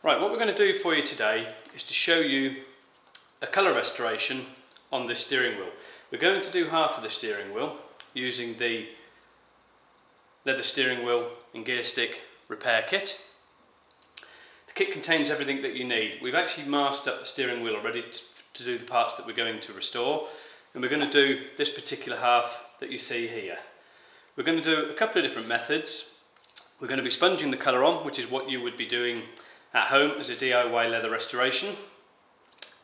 Right, what we're going to do for you today is to show you a colour restoration on this steering wheel. We're going to do half of the steering wheel using the leather steering wheel and gear stick repair kit. The kit contains everything that you need. We've actually masked up the steering wheel already to do the parts that we're going to restore, and we're going to do this particular half that you see here. We're going to do a couple of different methods. We're going to be sponging the colour on, which is what you would be doing at home as a DIY leather restoration,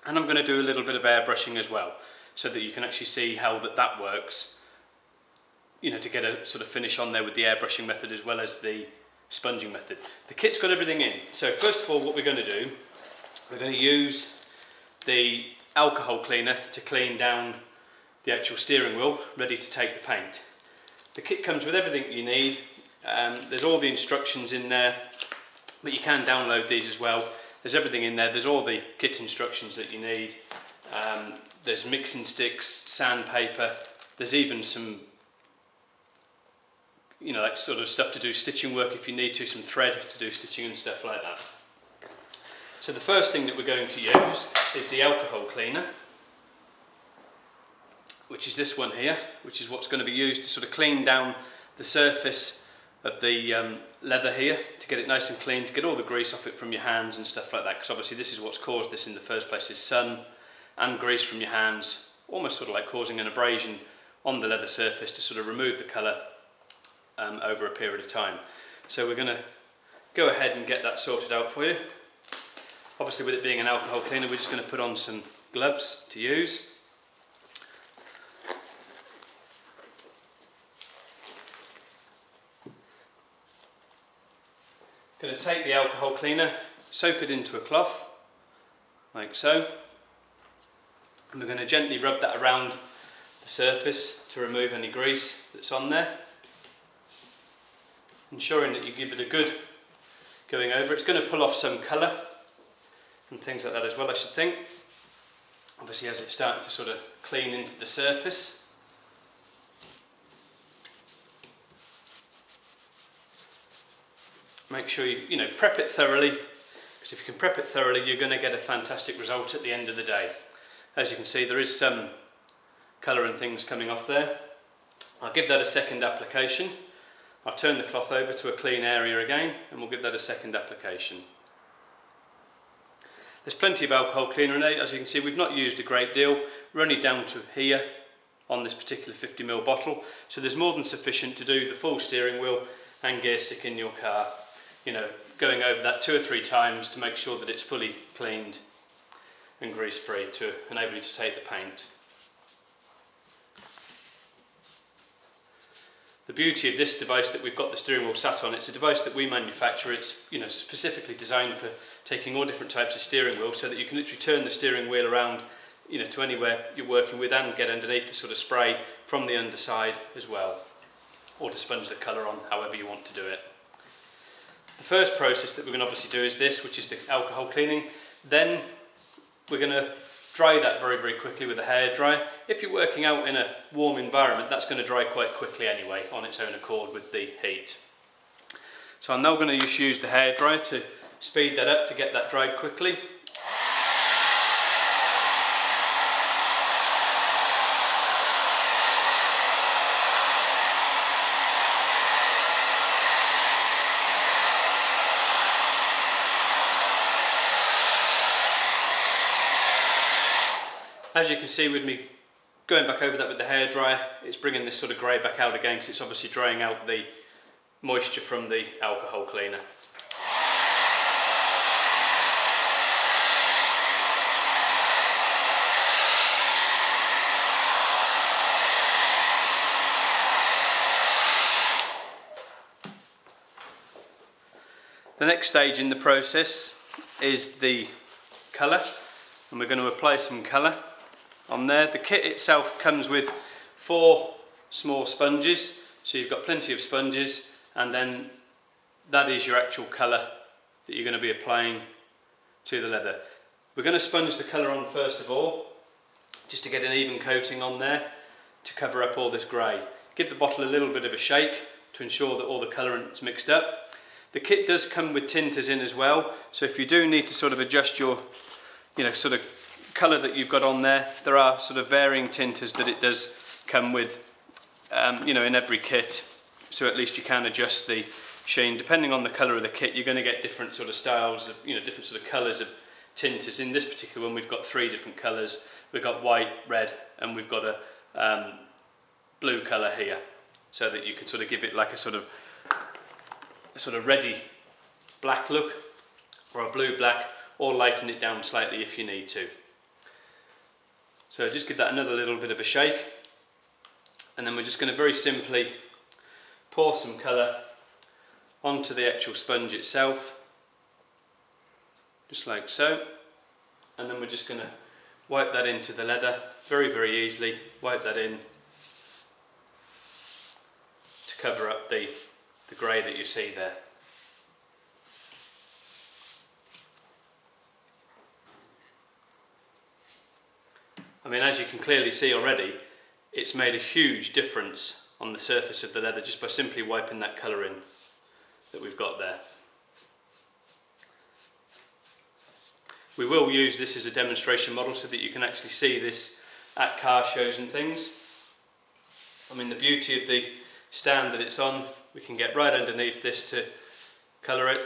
and I'm going to do a little bit of airbrushing as well, so that you can actually see how that works, you know, to get a sort of finish on there with the airbrushing method as well as the sponging method. The kit's got everything in. So first of all, what we're going to do, we're going to use the alcohol cleaner to clean down the actual steering wheel, ready to take the paint. The kit comes with everything you need. There's all the instructions in there, but you can download these as well. There's everything in there. There's all the kit instructions that you need. There's mixing sticks, sandpaper. There's even some, you know, like sort of stuff to do stitching work if you need to, some thread to do stitching and stuff like that. So the first thing that we're going to use is the alcohol cleaner, which is this one here, which is what's going to be used to sort of clean down the surface of the leather here, to get it nice and clean, to get all the grease off it from your hands and stuff like that, because obviously this is what's caused this in the first place, is sun and grease from your hands, almost sort of like causing an abrasion on the leather surface to sort of remove the colour over a period of time. So we're going to go ahead and get that sorted out for you. Obviously, with it being an alcohol cleaner, we're just going to put on some gloves to use. Going to take the alcohol cleaner, soak it into a cloth, like so, and we're going to gently rub that around the surface to remove any grease that's on there, ensuring that you give it a good going over. It's going to pull off some colour and things like that as well, I should think, obviously as it's starting to sort of clean into the surface. Make sure you prep it thoroughly, because if you can prep it thoroughly, you're going to get a fantastic result at the end of the day. As you can see, there is some colour and things coming off there. I'll give that a second application. I'll turn the cloth over to a clean area again, and we'll give that a second application. There's plenty of alcohol cleaner in it. As you can see, we've not used a great deal. We're only down to here on this particular 50ml bottle, so there's more than sufficient to do the full steering wheel and gear stick in your car. You know, going over that 2 or 3 times to make sure that it's fully cleaned and grease free to enable you to take the paint. The beauty of this device that we've got the steering wheel sat on, it's a device that we manufacture. It's specifically designed for taking all different types of steering wheels, so that you can literally turn the steering wheel around, to anywhere you're working with, and get underneath to sort of spray from the underside as well, or to sponge the colour on, however you want to do it. The first process that we're going to obviously do is this, which is the alcohol cleaning. Then we're going to dry that very, very quickly with a hairdryer. If you're working out in a warm environment, that's going to dry quite quickly anyway, on its own accord with the heat. So I'm now going to just use the hairdryer to speed that up to get that dried quickly. As you can see with me going back over that with the hairdryer, it's bringing this sort of grey back out again, because it's obviously drying out the moisture from the alcohol cleaner. The next stage in the process is the colour, and we're going to apply some colour on there. The kit itself comes with 4 small sponges, so you've got plenty of sponges, and then that is your actual colour that you're going to be applying to the leather. We're going to sponge the colour on first of all, just to get an even coating on there to cover up all this grey. Give the bottle a little bit of a shake to ensure that all the colourant's mixed up. The kit does come with tinters in as well, so if you do need to sort of adjust your, sort of colour that you've got on there, there are sort of varying tinters that it does come with, in every kit, so at least you can adjust the sheen. Depending on the colour of the kit, you're going to get different sort of styles of, different sort of colours of tinters. In this particular one, we've got 3 different colours. We've got white, red, and we've got a blue colour here, so that you can sort of give it like a sort of reddy black look, or a blue black, or lighten it down slightly if you need to. So just give that another little bit of a shake, and then we're just going to very simply pour some colour onto the actual sponge itself, just like so, and then we're just going to wipe that into the leather very, very easily. Wipe that in to cover up the grey that you see there. I mean, as you can clearly see already, it's made a huge difference on the surface of the leather just by simply wiping that colour in that we've got there. We will use this as a demonstration model so that you can actually see this at car shows and things. I mean, the beauty of the stand that it's on, we can get right underneath this to colour it,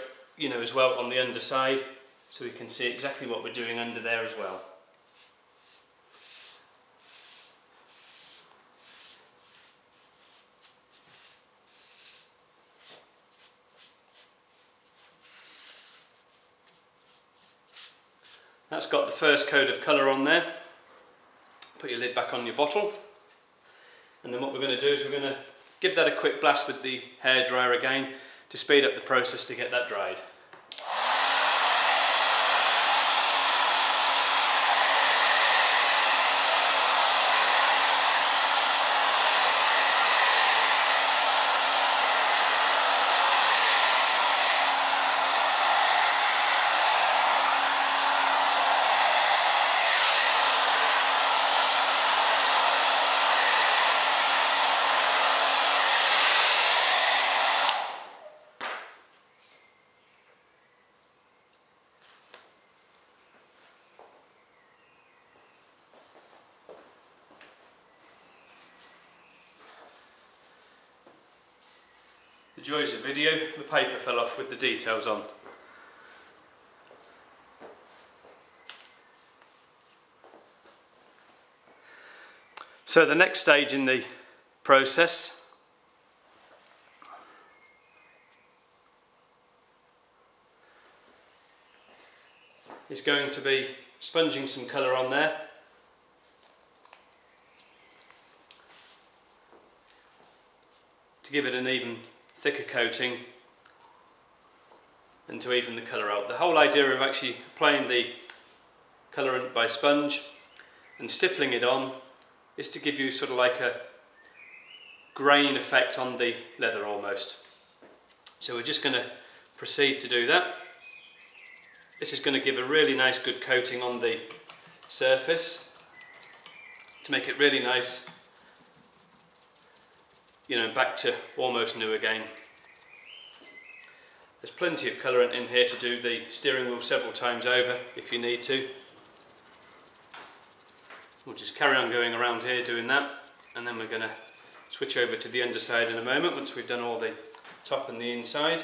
as well on the underside, so we can see exactly what we're doing under there as well. That's got the first coat of colour on there. Put your lid back on your bottle, and then what we're going to do is we're going to give that a quick blast with the hairdryer again to speed up the process to get that dried. The joys of video, the paper fell off with the details on. So the next stage in the process is going to be sponging some colour on there. To give it an even thicker coating and to even the colour out. The whole idea of actually applying the colourant by sponge and stippling it on is to give you sort of like a grain effect on the leather almost. So we're just going to proceed to do that. This is going to give a really nice good coating on the surface to make it really nice, back to almost new again. There's plenty of colourant in here to do the steering wheel several times over if you need to. We'll just carry on going around here doing that, and then we're going to switch over to the underside in a moment once we've done all the top and the inside.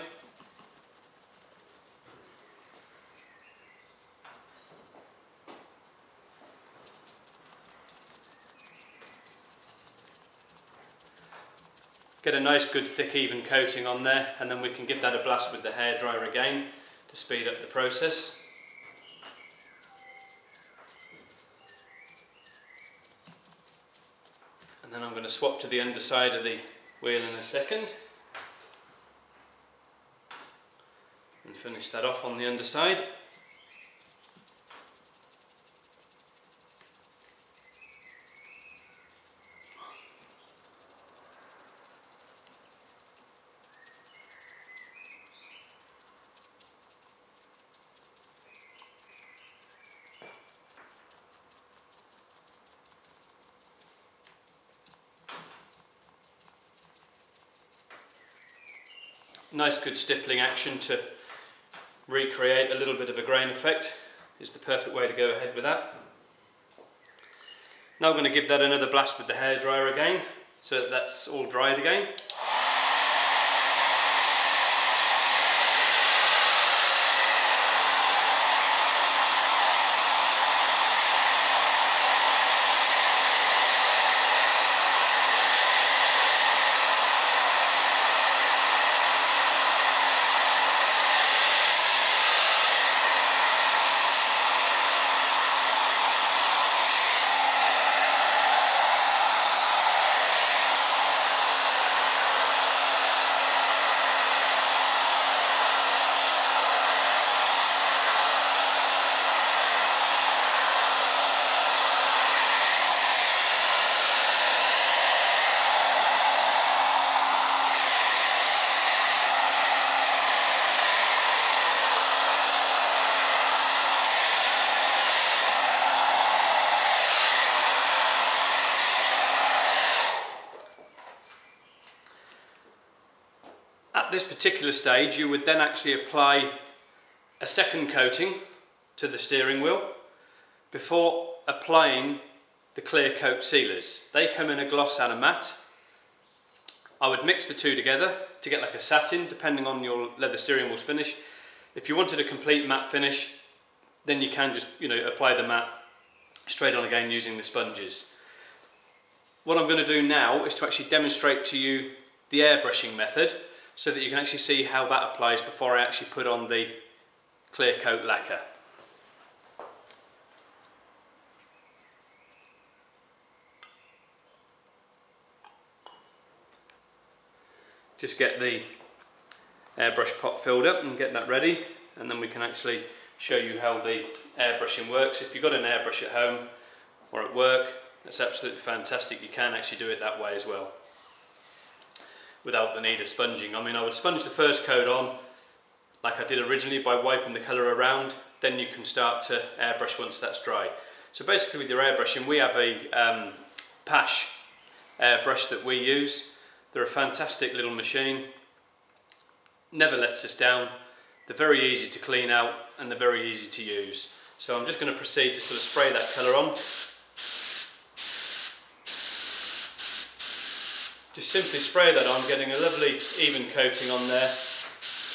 Get a nice good thick even coating on there, and then we can give that a blast with the hairdryer again to speed up the process. And then I'm going to swap to the underside of the wheel in a second and finish that off on the underside. nice good stippling action to recreate a little bit of a grain effect is the perfect way to go ahead with that. Now I'm going to give that another blast with the hairdryer again, so that that's all dried again. At this particular stage, you would then actually apply a second coating to the steering wheel before applying the clear coat sealers. They come in a gloss and a matte. I would mix the two together to get like a satin, depending on your leather steering wheel's finish. If you wanted a complete matte finish, then you can just, apply the matte straight on again using the sponges. What I'm going to do now is to actually demonstrate to you the airbrushing method, so that you can actually see how that applies before I actually put on the clear coat lacquer. Just get the airbrush pot filled up and get that ready, and then we can actually show you how the airbrushing works. If you've got an airbrush at home or at work, that's absolutely fantastic. You can actually do it that way as well, without the need of sponging. I mean, I would sponge the first coat on like I did originally by wiping the colour around, then you can start to airbrush once that's dry. So basically with your airbrushing, we have a Pash airbrush that we use. They're a fantastic little machine, never lets us down, they're very easy to clean out and they're very easy to use. So I'm just going to proceed to sort of spray that colour on. Just simply spray that on, getting a lovely even coating on there,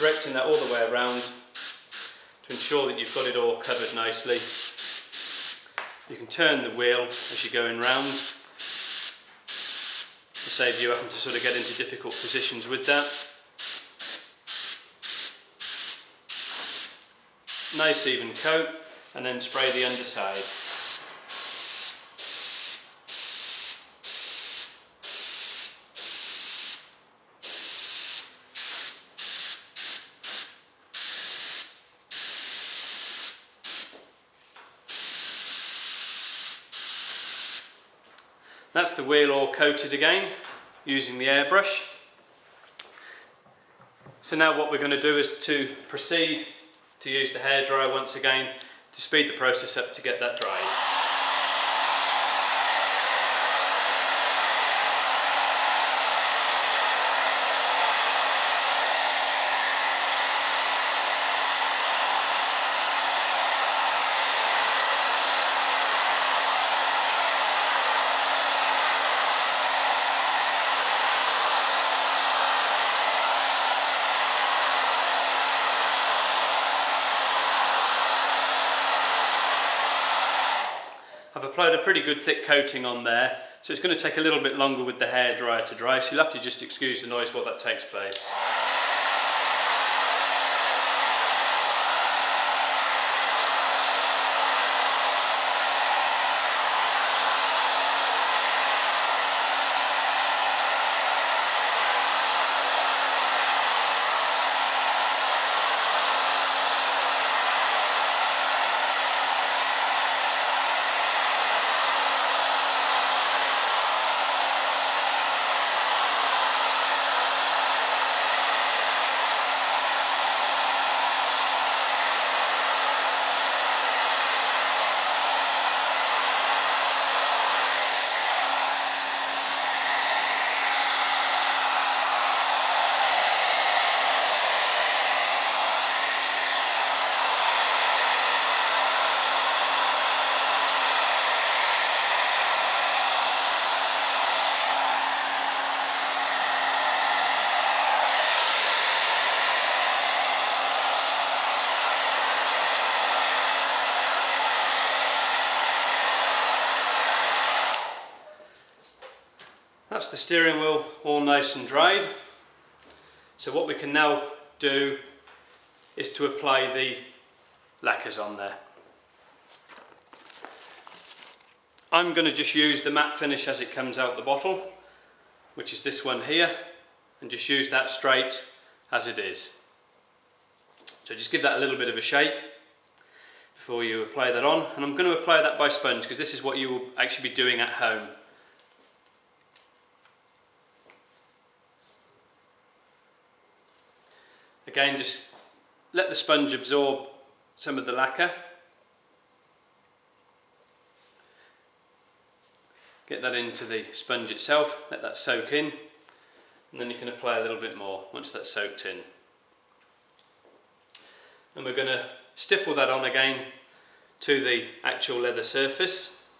directing that all the way around to ensure that you've got it all covered nicely. You can turn the wheel as you're going round to save you having to sort of get into difficult positions with that. Nice even coat, and then spray the underside. That's the wheel all coated again using the airbrush. So now what we're going to do is to proceed to use the hairdryer once again to speed the process up to get that dry. I've applied a pretty good thick coating on there, so it's going to take a little bit longer with the hairdryer to dry, so you'll have to just excuse the noise while that takes place. that's the steering wheel all nice and dried. So what we can now do is to apply the lacquers on there. I'm going to just use the matte finish as it comes out the bottle, which is this one here, and just use that straight as it is. So just give that a little bit of a shake before you apply that on, and I'm going to apply that by sponge because this is what you will actually be doing at home. Again, just let the sponge absorb some of the lacquer. Get that into the sponge itself, let that soak in, and then you can apply a little bit more once that's soaked in. And we're going to stipple that on again to the actual leather surface.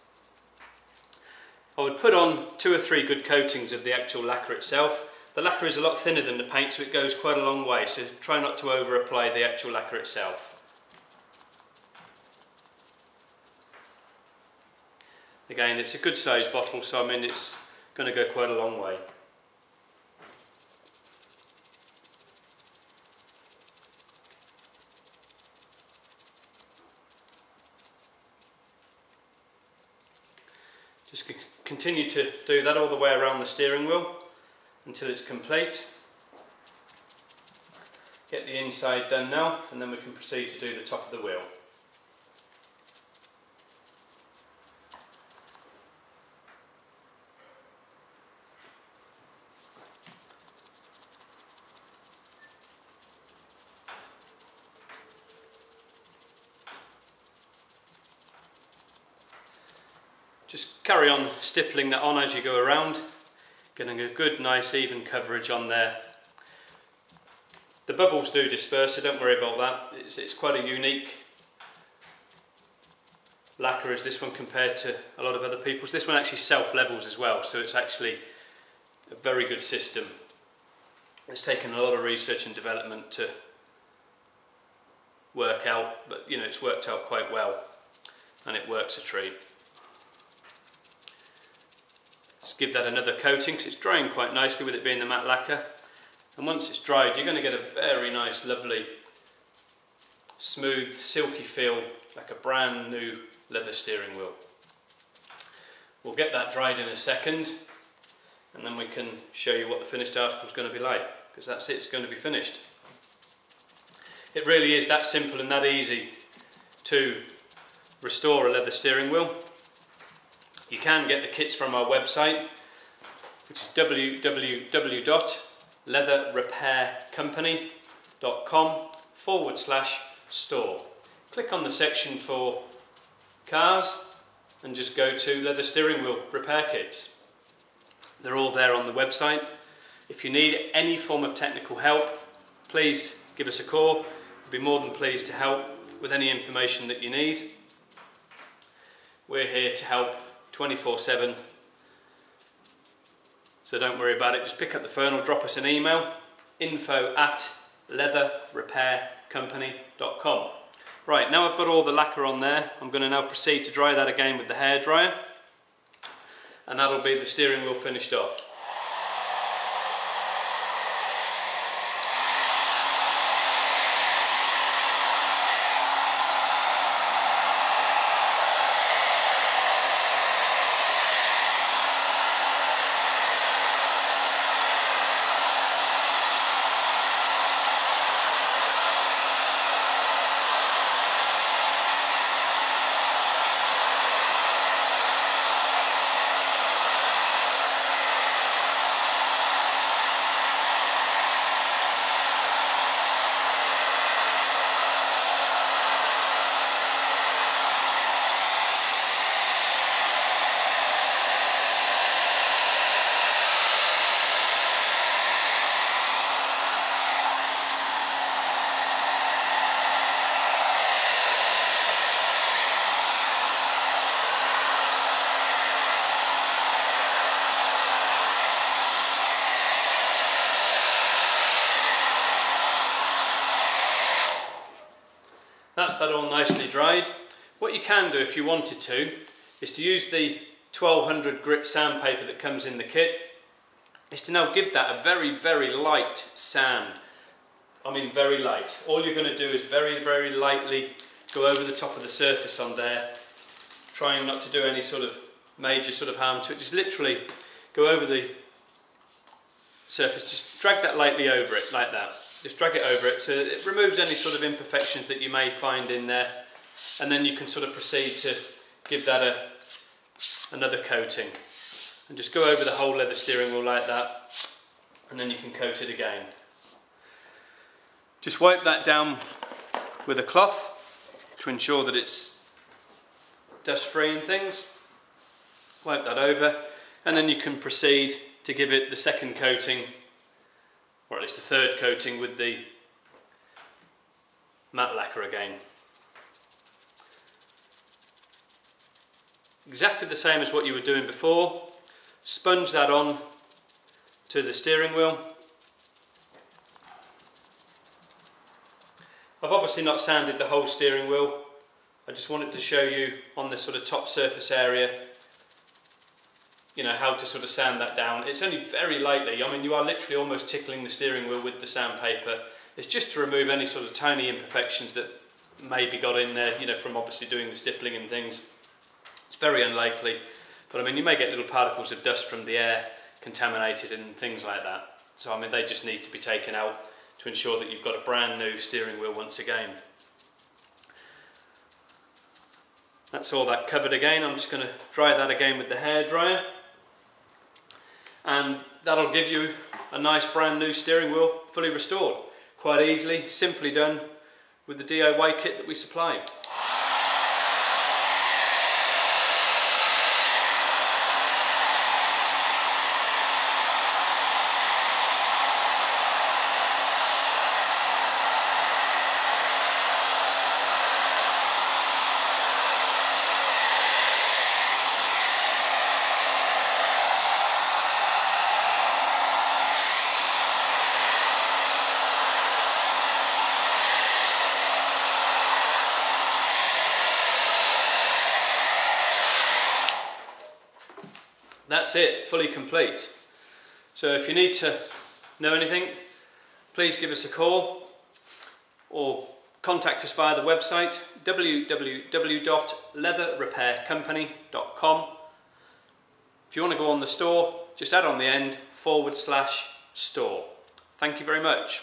I would put on 2 or 3 good coatings of the actual lacquer itself. The lacquer is a lot thinner than the paint, so it goes quite a long way, so try not to over apply the actual lacquer itself. Again, it's a good sized bottle, so I mean it's going to go quite a long way. Just continue to do that all the way around the steering wheel until it's complete. Get the inside done now, and then we can proceed to do the top of the wheel. Just carry on stippling that on as you go around, getting a good nice even coverage on there. The bubbles do disperse, so don't worry about that. It's quite a unique lacquer is this one compared to a lot of other people's. This one actually self-levels as well, so it's actually a very good system. It's taken a lot of research and development to work out, but you know, it's worked out quite well and it works a treat. Just give that another coating because it's drying quite nicely with it being the matte lacquer, and once it's dried you're going to get a very nice lovely smooth silky feel like a brand new leather steering wheel. We'll get that dried in a second and then we can show you what the finished article is going to be like, because that's it, it's going to be finished. It really is that simple and that easy to restore a leather steering wheel. You can get the kits from our website, which is www.leatherrepaircompany.com/store. Click on the section for cars and just go to leather steering wheel repair kits. They're all there on the website. If you need any form of technical help, please give us a call. We'll be more than pleased to help with any information that you need. We're here to help 24/7, so don't worry about it. Just pick up the phone or drop us an email, info@leatherrepaircompany.com. Right, now I've got all the lacquer on there, I'm going to now proceed to dry that again with the hairdryer, and that'll be the steering wheel finished off. That's that all nicely dried. What you can do if you wanted to is to use the 1200 grit sandpaper that comes in the kit is to now give that a very, very light sand. I mean very light. All you're going to do is very, very lightly go over the top of the surface on there, trying not to do any sort of major sort of harm to it. Just literally go over the surface, just drag that lightly over it like that. Just drag it over it so that it removes any sort of imperfections that you may find in there, and then you can sort of proceed to give that another coating. And just go over the whole leather steering wheel like that, and then you can coat it again. Just wipe that down with a cloth to ensure that it's dust free and things. Wipe that over, and then you can proceed to give it the second coating, or at least the third coating, with the matte lacquer again. Exactly the same as what you were doing before. Sponge that on to the steering wheel. I've obviously not sanded the whole steering wheel. I just wanted to show you on this sort of top surface area, you know, how to sort of sand that down. It's only very lightly. I mean, you are literally almost tickling the steering wheel with the sandpaper. It's just to remove any sort of tiny imperfections that maybe got in there, you know, from obviously doing the stippling and things. It's very unlikely, but I mean, you may get little particles of dust from the air contaminated and things like that. So I mean, they just need to be taken out to ensure that you've got a brand new steering wheel once again. That's all that covered again. I'm just going to dry that again with the hairdryer, and that'll give you a nice brand new steering wheel, fully restored. Quite easily, simply done with the DIY kit that we supply. That's it, fully complete. So if you need to know anything, please give us a call or contact us via the website www.leatherrepaircompany.com. If you want to go on the store, just add on the end /store. Thank you very much.